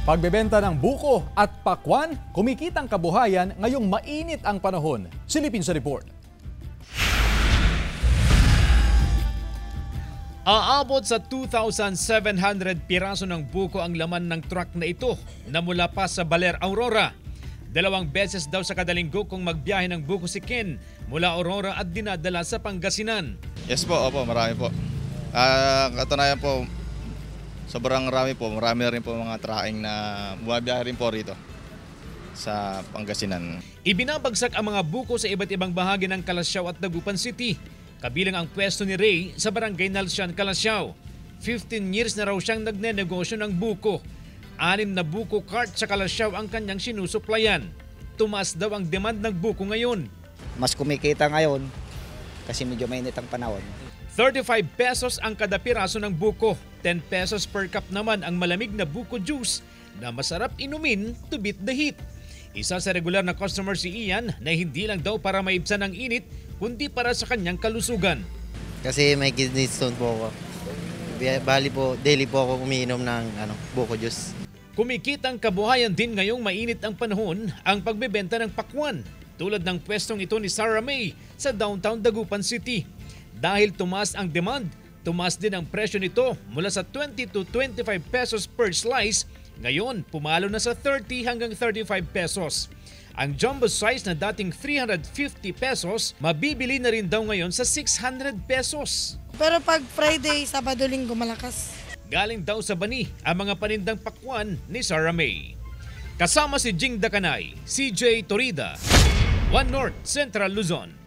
Pagbebenta ng buko at pakwan, kumikitang kabuhayan ngayong mainit ang panahon. Silipin sa report. Aabot sa 2,700 piraso ng buko ang laman ng truck na ito na mula pa sa Baler, Aurora. 2 beses daw sa kada linggo kung magbiyahe ng buko si Ken mula Aurora at dinadala sa Pangasinan. Yes po, opo, marami po. Katunayan po, sobrang rami po. Marami na rin po mga tracking na bumabiyahe rin po rito sa Pangasinan. Ibinabagsak ang mga buko sa iba't ibang bahagi ng Calasiao at Dagupan City. Kabilang ang pwesto ni Ray sa Barangay Nalsian, Calasiao. 15 years na raw siyang nagnenegosyo ng buko. 6 na buko cart sa Calasiao ang kanyang sinusuplayan. Tumaas daw ang demand ng buko ngayon. Mas kumikita ngayon kasi medyo mainit ang panahon. 35 pesos ang kada piraso ng buko. 10 pesos per cup naman ang malamig na buko juice na masarap inumin to beat the heat. Isa sa regular na customer si Ian na hindi lang daw para maibsan ang init kundi para sa kanyang kalusugan. Kasi may kidney stone po ako. Bali po, daily po ako umiinom ng buko juice. Kumikitang kabuhayan din ngayong mainit ang panahon ang pagbebenta ng pakwan tulad ng pwestong ito ni Sarah May sa downtown Dagupan City. Dahil tumaas ang demand, tumaas din ang presyo nito mula sa 20 to 25 pesos per slice. Ngayon, pumalo na sa 30 hanggang 35 pesos. Ang jumbo size na dating 350 pesos, mabibili na rin daw ngayon sa 600 pesos. Pero pag Friday, Sabado, Linggo, malakas. Galing daw sa Bani ang mga panindang pakwan ni Sarah May. Kasama si Jing Dakanay, CJ Torida, One North Central Luzon.